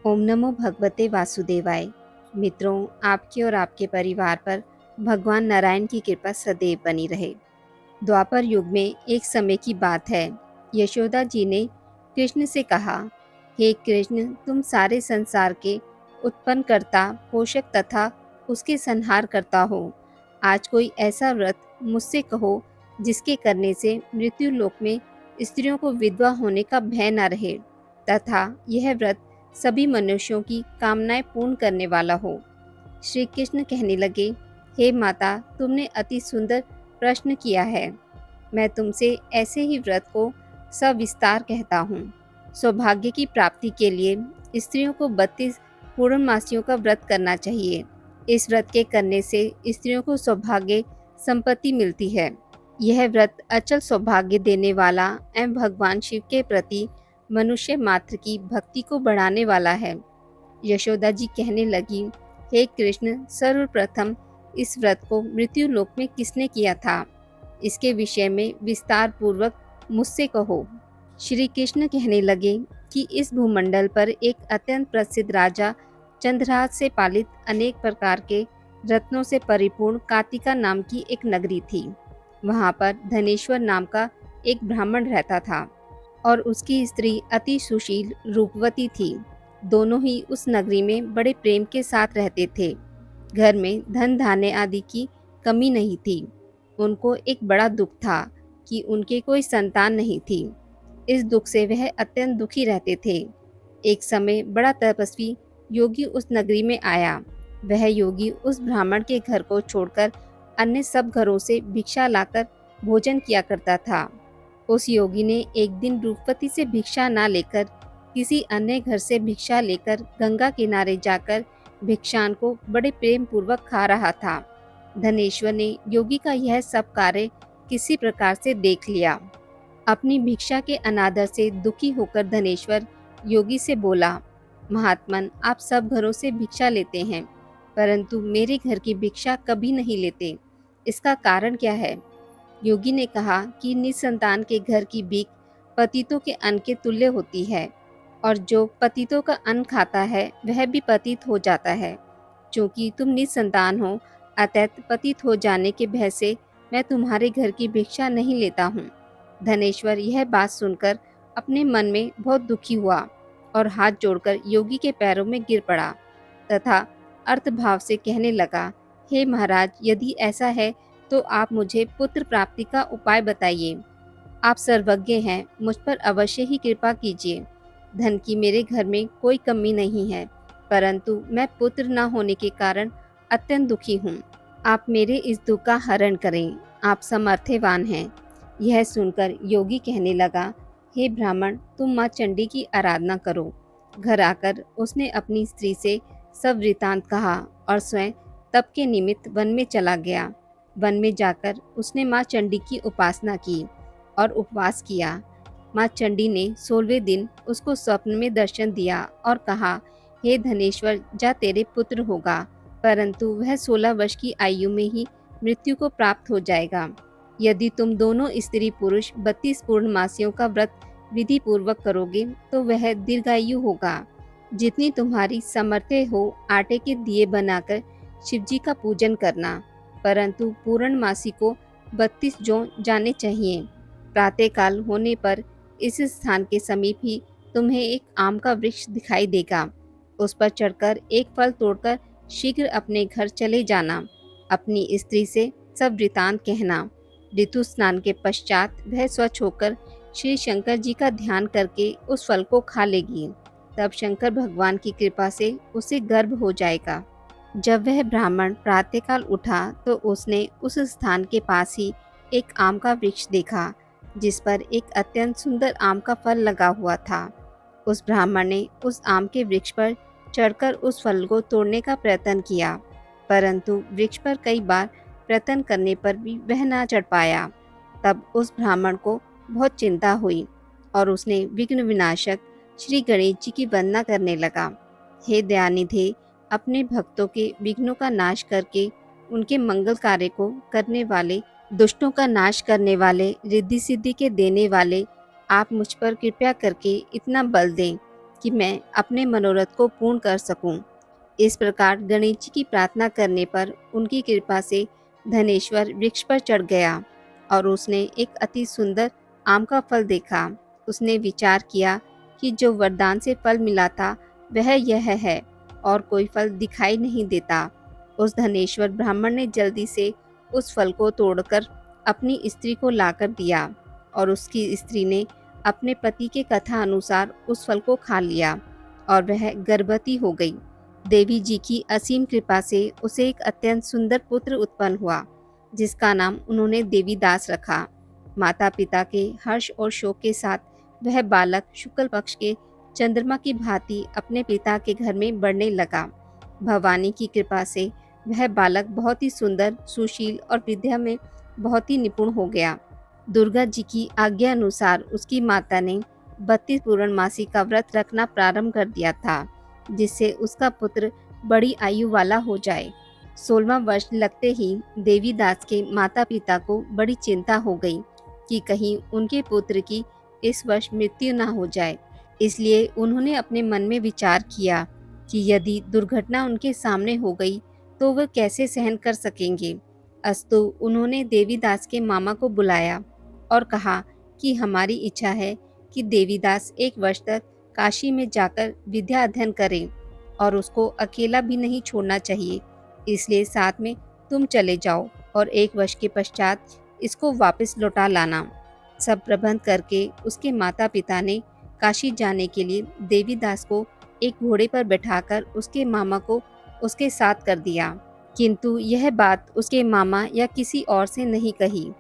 ओम नमो भगवते वासुदेवाय। मित्रों, आपके और आपके परिवार पर भगवान नारायण की कृपा सदैव बनी रहे। द्वापर युग में एक समय की बात है। यशोदा जी ने कृष्ण से कहा, हे कृष्ण, तुम सारे संसार के उत्पन्न करता, पोषक तथा उसके संहार करता हो। आज कोई ऐसा व्रत मुझसे कहो जिसके करने से मृत्यु लोक में स्त्रियों को विधवा होने का भय न रहे तथा यह व्रत सभी मनुष्यों की कामनाएं पूर्ण करने वाला हो। श्री कृष्ण कहने लगे, हे माता, तुमने अति सुंदर प्रश्न किया है। मैं तुमसे ऐसे ही व्रत को सविस्तार कहता हूँ। सौभाग्य की प्राप्ति के लिए स्त्रियों को 32 पूर्णमासियों का व्रत करना चाहिए। इस व्रत के करने से स्त्रियों को सौभाग्य संपत्ति मिलती है। यह व्रत अचल सौभाग्य देने वाला एवं भगवान शिव के प्रति मनुष्य मात्र की भक्ति को बढ़ाने वाला है। यशोदा जी कहने लगी, हे कृष्ण, सर्वप्रथम इस व्रत को मृत्यु लोक में किसने किया था? इसके विषय में विस्तार पूर्वक मुझसे कहो। श्री कृष्ण कहने लगे कि इस भूमंडल पर एक अत्यंत प्रसिद्ध राजा चंद्रहास से पालित अनेक प्रकार के रत्नों से परिपूर्ण कातिका नाम की एक नगरी थी। वहाँ पर धनेश्वर नाम का एक ब्राह्मण रहता था और उसकी स्त्री अति सुशील रूपवती थी। दोनों ही उस नगरी में बड़े प्रेम के साथ रहते थे। घर में धन धान्य आदि की कमी नहीं थी। उनको एक बड़ा दुख था कि उनके कोई संतान नहीं थी। इस दुख से वह अत्यंत दुखी रहते थे। एक समय बड़ा तपस्वी योगी उस नगरी में आया। वह योगी उस ब्राह्मण के घर को छोड़कर अन्य सब घरों से भिक्षा लाकर भोजन किया करता था। उस योगी ने एक दिन रूपवती से भिक्षा ना लेकर किसी अन्य घर से भिक्षा लेकर गंगा किनारे जाकर भिक्षान को बड़े प्रेम पूर्वक खा रहा था। धनेश्वर ने योगी का यह सब कार्य किसी प्रकार से देख लिया। अपनी भिक्षा के अनादर से दुखी होकर धनेश्वर योगी से बोला, महात्मन, आप सब घरों से भिक्षा लेते हैं, परंतु मेरे घर की भिक्षा कभी नहीं लेते। इसका कारण क्या है? योगी ने कहा कि निसंतान के घर की भीख पतितों के अन्न के तुल्य होती है और जो पतितों का अन्न खाता है वह भी पतित हो जाता है। चूंकि तुम निसंतान हो, अतः पतित हो जाने के भय से मैं तुम्हारे घर की भिक्षा नहीं लेता हूँ। धनेश्वर यह बात सुनकर अपने मन में बहुत दुखी हुआ और हाथ जोड़कर योगी के पैरों में गिर पड़ा तथा अर्थभाव से कहने लगा, हे महाराज, यदि ऐसा है तो आप मुझे पुत्र प्राप्ति का उपाय बताइए। आप सर्वज्ञ हैं, मुझ पर अवश्य ही कृपा कीजिए। धन की मेरे घर में कोई कमी नहीं है, परंतु मैं पुत्र न होने के कारण अत्यंत दुखी हूँ। आप मेरे इस दुख का हरण करें, आप समर्थवान हैं। यह सुनकर योगी कहने लगा, हे ब्राह्मण, तुम माँ चंडी की आराधना करो। घर आकर उसने अपनी स्त्री से सब वृतांत कहा और स्वयं तप के निमित्त वन में चला गया। वन में जाकर उसने माँ चंडी की उपासना की और उपवास किया। माँ चंडी ने 16वें दिन उसको स्वप्न में दर्शन दिया और कहा, हे धनेश्वर, जा, तेरे पुत्र होगा, परंतु वह 16 वर्ष की आयु में ही मृत्यु को प्राप्त हो जाएगा। यदि तुम दोनों स्त्री पुरुष 32 पूर्णमासियों का व्रत विधि पूर्वक करोगे तो वह दीर्घायु होगा। जितनी तुम्हारी सामर्थ्य हो, आटे के दिए बनाकर शिवजी का पूजन करना, परंतु पूर्णमासी को 32 जों जाने चाहिए। प्रातःकाल होने पर इस स्थान के समीप ही तुम्हें एक आम का वृक्ष दिखाई देगा। उस पर चढ़कर एक फल तोड़कर शीघ्र अपने घर चले जाना। अपनी स्त्री से सब वृतांत कहना। ऋतु स्नान के पश्चात वह स्वच्छ होकर श्री शंकर जी का ध्यान करके उस फल को खा लेगी। तब शंकर भगवान की कृपा से उसे गर्भ हो जाएगा। जब वह ब्राह्मण प्रातःकाल उठा तो उसने उस स्थान के पास ही एक आम का वृक्ष देखा जिस पर एक अत्यंत सुंदर आम का फल लगा हुआ था। उस ब्राह्मण ने उस आम के वृक्ष पर चढ़कर उस फल को तोड़ने का प्रयत्न किया, परंतु वृक्ष पर कई बार प्रयत्न करने पर भी वह न चढ़ पाया। तब उस ब्राह्मण को बहुत चिंता हुई और उसने विघ्न विनाशक श्री गणेश जी की वंदना करने लगा। हे दयानिधे, अपने भक्तों के विघ्नों का नाश करके उनके मंगल कार्य को करने वाले, दुष्टों का नाश करने वाले, रिद्धि सिद्धि के देने वाले, आप मुझ पर कृपया करके इतना बल दें कि मैं अपने मनोरथ को पूर्ण कर सकूं। इस प्रकार गणेश जी की प्रार्थना करने पर उनकी कृपा से धनेश्वर वृक्ष पर चढ़ गया और उसने एक अति सुंदर आम का फल देखा। उसने विचार किया कि जो वरदान से फल मिला था वह यह है और कोई फल दिखाई नहीं देता। उस धनेश्वर ब्राह्मण ने जल्दी से उस फल को तोड़कर अपनी स्त्री को लाकर दिया और उसकी स्त्री ने अपने पति के कथा अनुसार उस फल को खा लिया और वह गर्भवती हो गई। देवी जी की असीम कृपा से उसे एक अत्यंत सुंदर पुत्र उत्पन्न हुआ, जिसका नाम उन्होंने देवीदास रखा। माता पिता के हर्ष और शोक के साथ वह बालक शुक्ल पक्ष के चंद्रमा की भांति अपने पिता के घर में बढ़ने लगा। भवानी की कृपा से वह बालक बहुत ही सुंदर, सुशील और विद्या में बहुत ही निपुण हो गया। दुर्गा जी की आज्ञा अनुसार उसकी माता ने 32 पूर्णमासी का व्रत रखना प्रारंभ कर दिया था, जिससे उसका पुत्र बड़ी आयु वाला हो जाए। 16वां वर्ष लगते ही देवीदास के माता पिता को बड़ी चिंता हो गई कि कहीं उनके पुत्र की इस वर्ष मृत्यु न हो जाए। इसलिए उन्होंने अपने मन में विचार किया कि यदि दुर्घटना उनके सामने हो गई तो वह कैसे सहन कर सकेंगे। अस्तु उन्होंने देवीदास के मामा को बुलाया और कहा कि हमारी इच्छा है कि देवीदास 1 वर्ष तक काशी में जाकर विद्या अध्ययन करें और उसको अकेला भी नहीं छोड़ना चाहिए। इसलिए साथ में तुम चले जाओ और 1 वर्ष के पश्चात इसको वापस लौटा लाना। सब प्रबंध करके उसके माता पिता ने काशी जाने के लिए देवीदास को एक घोड़े पर बैठाकर उसके मामा को उसके साथ कर दिया, किंतु यह बात उसके मामा या किसी और से नहीं कही।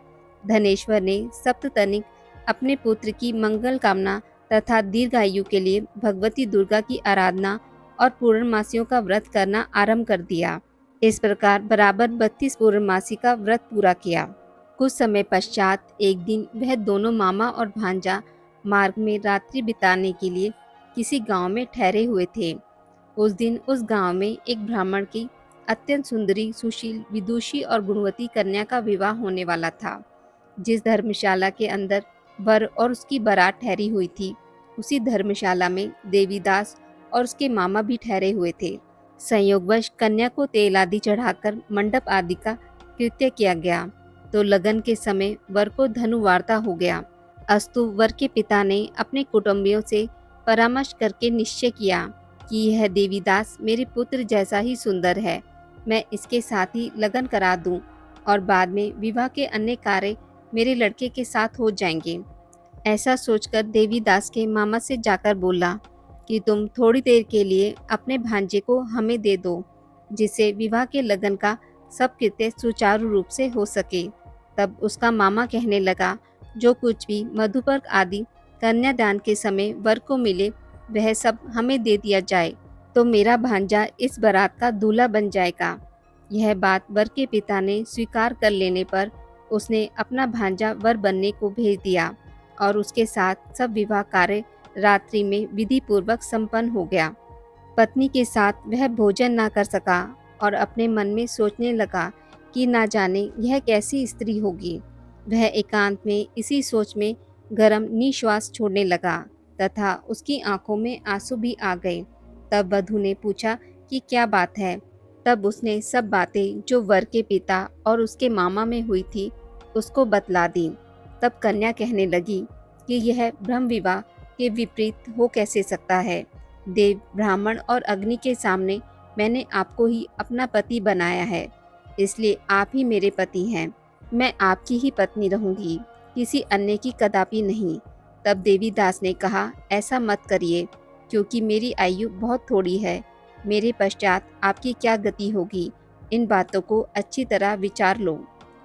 धनेश्वर ने सप्ततनिक अपने पुत्र की मंगल कामना तथा दीर्घायु के लिए भगवती दुर्गा की आराधना और पूर्णमासियों का व्रत करना आरंभ कर दिया। इस प्रकार बराबर 32 पूर्णमासी का व्रत पूरा किया। कुछ समय पश्चात एक दिन वह दोनों मामा और भांजा मार्ग में रात्रि बिताने के लिए किसी गांव में ठहरे हुए थे। उस दिन उस गांव में एक ब्राह्मण की अत्यंत सुंदरी, सुशील, विदुषी और गुणवती कन्या का विवाह होने वाला था। जिस धर्मशाला के अंदर वर और उसकी बारात ठहरी हुई थी, उसी धर्मशाला में देवीदास और उसके मामा भी ठहरे हुए थे। संयोगवश कन्या को तेल आदि चढ़ाकर मंडप आदि का कृत्य किया गया तो लगन के समय वर को धनुवार्ता हो गया। अस्तु वर के पिता ने अपने कुटुंबियों से परामर्श करके निश्चय किया कि यह देवीदास मेरे पुत्र जैसा ही सुंदर है, मैं इसके साथ ही लगन करा दूं और बाद में विवाह के अन्य कार्य मेरे लड़के के साथ हो जाएंगे। ऐसा सोचकर देवीदास के मामा से जाकर बोला कि तुम थोड़ी देर के लिए अपने भांजे को हमें दे दो, जिससे विवाह के लगन का सब कृत्य सुचारू रूप से हो सके। तब उसका मामा कहने लगा, जो कुछ भी मधुपर्क आदि कन्यादान के समय वर को मिले वह सब हमें दे दिया जाए, तो मेरा भांजा इस बारात का दूल्हा बन जाएगा। यह बात वर के पिता ने स्वीकार कर लेने पर उसने अपना भांजा वर बनने को भेज दिया और उसके साथ सब विवाह कार्य रात्रि में विधि पूर्वक संपन्न हो गया। पत्नी के साथ वह भोजन न कर सका और अपने मन में सोचने लगा कि ना जाने यह कैसी स्त्री होगी। वह एकांत में इसी सोच में गरम निश्वास छोड़ने लगा तथा उसकी आंखों में आंसू भी आ गए। तब वधू ने पूछा कि क्या बात है। तब उसने सब बातें जो वर के पिता और उसके मामा में हुई थी उसको बतला दी। तब कन्या कहने लगी कि यह ब्रह्म विवाह के विपरीत हो कैसे सकता है। देव, ब्राह्मण और अग्नि के सामने मैंने आपको ही अपना पति बनाया है, इसलिए आप ही मेरे पति हैं। मैं आपकी ही पत्नी रहूंगी, किसी अन्य की कदापि नहीं। तब देवीदास ने कहा, ऐसा मत करिए, क्योंकि मेरी आयु बहुत थोड़ी है। मेरे पश्चात आपकी क्या गति होगी, इन बातों को अच्छी तरह विचार लो।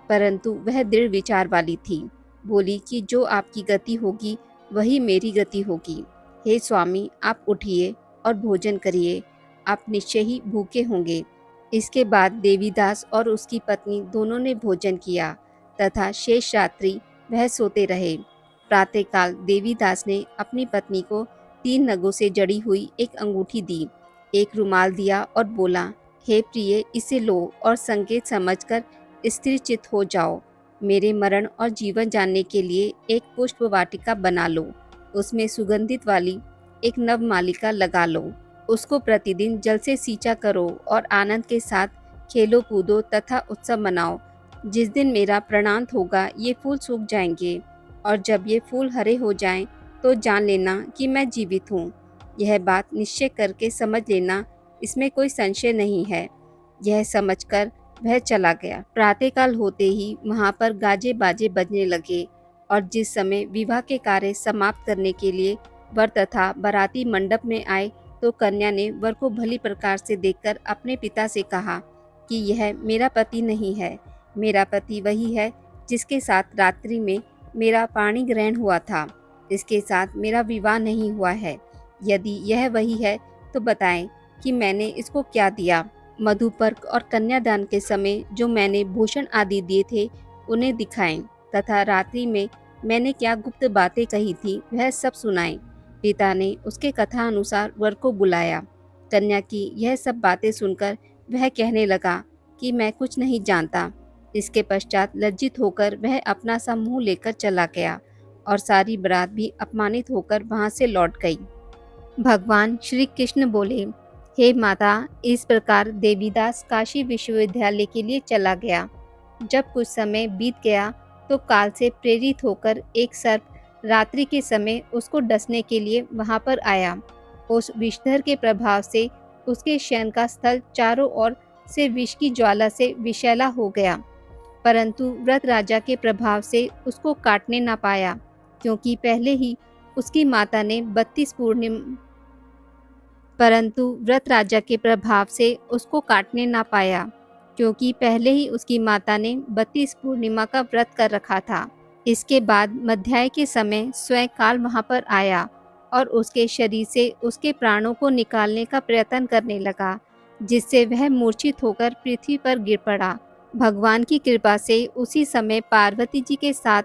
परंतु वह दृढ़ विचार वाली थी। बोली कि जो आपकी गति होगी वही मेरी गति होगी। हे स्वामी, आप उठिए और भोजन करिए, आप निश्चय ही भूखे होंगे। इसके बाद देवीदास और उसकी पत्नी दोनों ने भोजन किया तथा शेष रात्रि वह सोते रहे। प्रातःकाल देवीदास ने अपनी पत्नी को 3 नगों से जड़ी हुई एक अंगूठी दी, एक रुमाल दिया और बोला, हे प्रिय, इसे लो और संकेत समझकर स्थिर चित्त हो जाओ। मेरे मरण और जीवन जानने के लिए एक पुष्प वाटिका बना लो, उसमें सुगंधित वाली एक नव मालिका लगा लो। उसको प्रतिदिन जल से सींचा करो और आनंद के साथ खेलो कूदो तथा उत्सव मनाओ। जिस दिन मेरा प्रणांत होगा ये फूल सूख जाएंगे, और जब ये फूल हरे हो जाएं तो जान लेना कि मैं जीवित हूँ। यह बात निश्चय करके समझ लेना, इसमें कोई संशय नहीं है। यह समझकर वह चला गया। प्रातःकाल होते ही वहाँ पर गाजे बाजे बजने लगे, और जिस समय विवाह के कार्य समाप्त करने के लिए वर तथा बाराती मंडप में आए तो कन्या ने वर को भली प्रकार से देखकर अपने पिता से कहा कि यह मेरा पति नहीं है। मेरा पति वही है जिसके साथ रात्रि में मेरा पाणी ग्रहण हुआ था। इसके साथ मेरा विवाह नहीं हुआ है। यदि यह वही है तो बताएं कि मैंने इसको क्या दिया। मधुपर्क और कन्यादान के समय जो मैंने भूषण आदि दिए थे उन्हें दिखाएं, तथा रात्रि में मैंने क्या गुप्त बातें कही थी वह सब सुनाएं। पिता ने उसके कथा अनुसार वर को बुलाया। कन्या की यह सब बातें सुनकर वह कहने लगा कि मैं कुछ नहीं जानता। इसके पश्चात लज्जित होकर वह अपना सा मुंह लेकर चला गया, और सारी बारात भी अपमानित होकर वहां से लौट गई। भगवान श्री कृष्ण बोले, हे माता, इस प्रकार देवीदास काशी विश्वविद्यालय के लिए चला गया। जब कुछ समय बीत गया तो काल से प्रेरित होकर एक सर्प रात्रि के समय उसको डसने के लिए वहां पर आया। उस विषधर के प्रभाव से उसके शयन का स्थल चारों ओर से विष की ज्वाला से विषैला हो गया, परंतु व्रत राजा के प्रभाव से उसको काटने न पाया, क्योंकि पहले ही उसकी माता ने 32 पूर्णिमा परंतु व्रत राजा के प्रभाव से उसको काटने ना पाया, क्योंकि पहले ही उसकी माता ने 32 पूर्णिमा का व्रत कर रखा था। इसके बाद मध्याह्न के समय स्वयं काल वहां पर आया और उसके शरीर से उसके प्राणों को निकालने का प्रयत्न करने लगा, जिससे वह मूर्छित होकर पृथ्वी पर गिर पड़ा। भगवान की कृपा से उसी समय पार्वती जी के साथ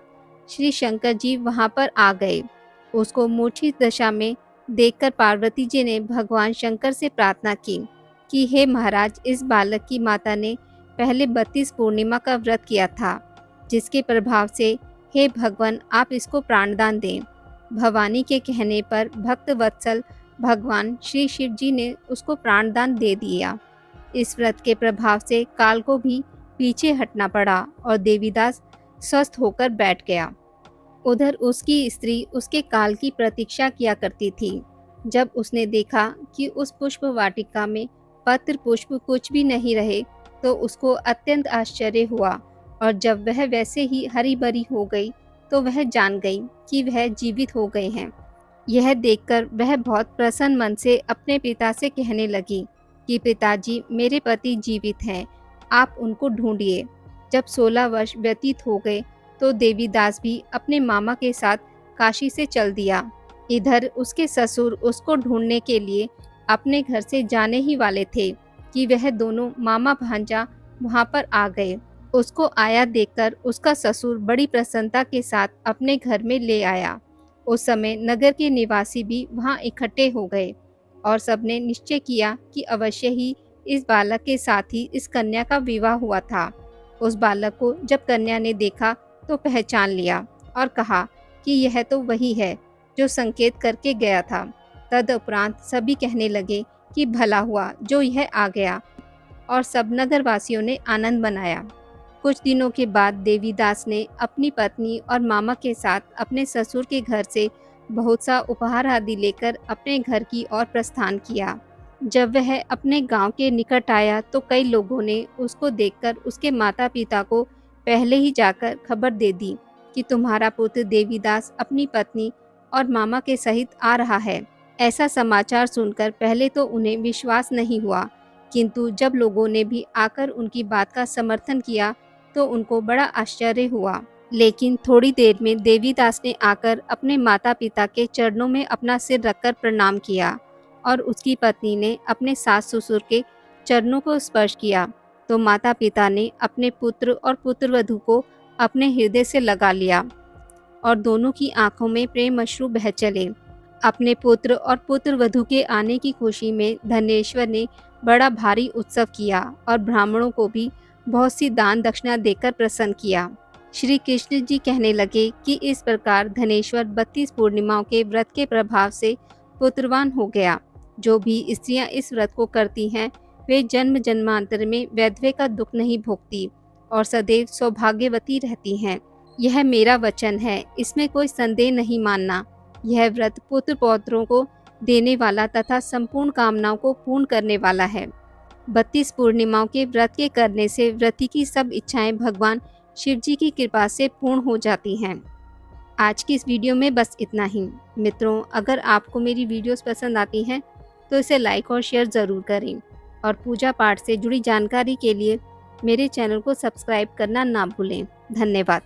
श्री शंकर जी वहां पर आ गए। उसको मूर्छित दशा में देखकर पार्वती जी ने भगवान शंकर से प्रार्थना की कि हे महाराज, इस बालक की माता ने पहले 32 पूर्णिमा का व्रत किया था, जिसके प्रभाव से हे भगवान आप इसको प्राणदान दें। भवानी के कहने पर भक्त वत्सल भगवान श्री शिव जी ने उसको प्राणदान दे दिया। इस व्रत के प्रभाव से काल को भी पीछे हटना पड़ा और देवीदास स्वस्थ होकर बैठ गया। उधर उसकी स्त्री उसके काल की प्रतीक्षा किया करती थी। जब उसने देखा कि उस पुष्प वाटिका में पत्र पुष्प कुछ भी नहीं रहे तो उसको अत्यंत आश्चर्य हुआ, और जब वह वैसे ही हरी भरी हो गई तो वह जान गई कि वह जीवित हो गए हैं। यह देखकर वह बहुत प्रसन्न मन से अपने पिता से कहने लगी कि पिताजी, मेरे पति जीवित हैं, आप उनको ढूंढिए। जब 16 वर्ष व्यतीत हो गए तो देवीदास भी अपने मामा के साथ काशी से चल दिया। इधर उसके ससुर उसको ढूंढने के लिए अपने घर से जाने ही वाले थे कि वह दोनों मामा भांजा वहां पर आ गए। उसको आया देखकर उसका ससुर बड़ी प्रसन्नता के साथ अपने घर में ले आया। उस समय नगर के निवासी भी वहां इकट्ठे हो गए और सबने निश्चय किया कि अवश्य ही इस बालक के साथ ही इस कन्या का विवाह हुआ था। उस बालक को जब कन्या ने देखा तो पहचान लिया और कहा कि यह तो वही है जो संकेत करके गया था। तदुपरांत सभी कहने लगे कि भला हुआ जो यह आ गया, और सब नगरवासियों ने आनंद मनाया। कुछ दिनों के बाद देवीदास ने अपनी पत्नी और मामा के साथ अपने ससुर के घर से बहुत सा उपहार आदि लेकर अपने घर की ओर प्रस्थान किया। जब वह अपने गांव के निकट आया तो कई लोगों ने उसको देखकर उसके माता पिता को पहले ही जाकर खबर दे दी कि तुम्हारा पुत्र देवीदास अपनी पत्नी और मामा के सहित आ रहा है। ऐसा समाचार सुनकर पहले तो उन्हें विश्वास नहीं हुआ, किंतु जब लोगों ने भी आकर उनकी बात का समर्थन किया तो उनको बड़ा आश्चर्य हुआ। लेकिन थोड़ी देर में देवीदास ने आकर अपने माता पिता के चरणों में अपना सिर रखकर प्रणाम किया, और उसकी पत्नी ने अपने सास ससुर के चरणों को स्पर्श किया तो माता पिता ने अपने पुत्र और पुत्रवधू को अपने हृदय से लगा लिया, और दोनों की आंखों में प्रेम अश्रु बह चले। अपने पुत्र और पुत्रवधू के आने की खुशी में धनेश्वर ने बड़ा भारी उत्सव किया और ब्राह्मणों को भी बहुत सी दान दक्षिणा देकर प्रसन्न किया। श्री कृष्ण जी कहने लगे कि इस प्रकार धनेश्वर 32 पूर्णिमाओं के व्रत के प्रभाव से पुत्रवान हो गया। जो भी स्त्रियां इस व्रत को करती हैं वे जन्म जन्मांतर में वैधव्य का दुख नहीं भोगती और सदैव सौभाग्यवती रहती हैं। यह मेरा वचन है, इसमें कोई संदेह नहीं मानना। यह व्रत पुत्र पौत्रों को देने वाला तथा संपूर्ण कामनाओं को पूर्ण करने वाला है। 32 पूर्णिमाओं के व्रत के करने से व्रती की सब इच्छाएं भगवान शिव जी की कृपा से पूर्ण हो जाती हैं। आज की इस वीडियो में बस इतना ही। मित्रों, अगर आपको मेरी वीडियोस पसंद आती हैं तो इसे लाइक और शेयर ज़रूर करें और पूजा पाठ से जुड़ी जानकारी के लिए मेरे चैनल को सब्सक्राइब करना ना भूलें। धन्यवाद।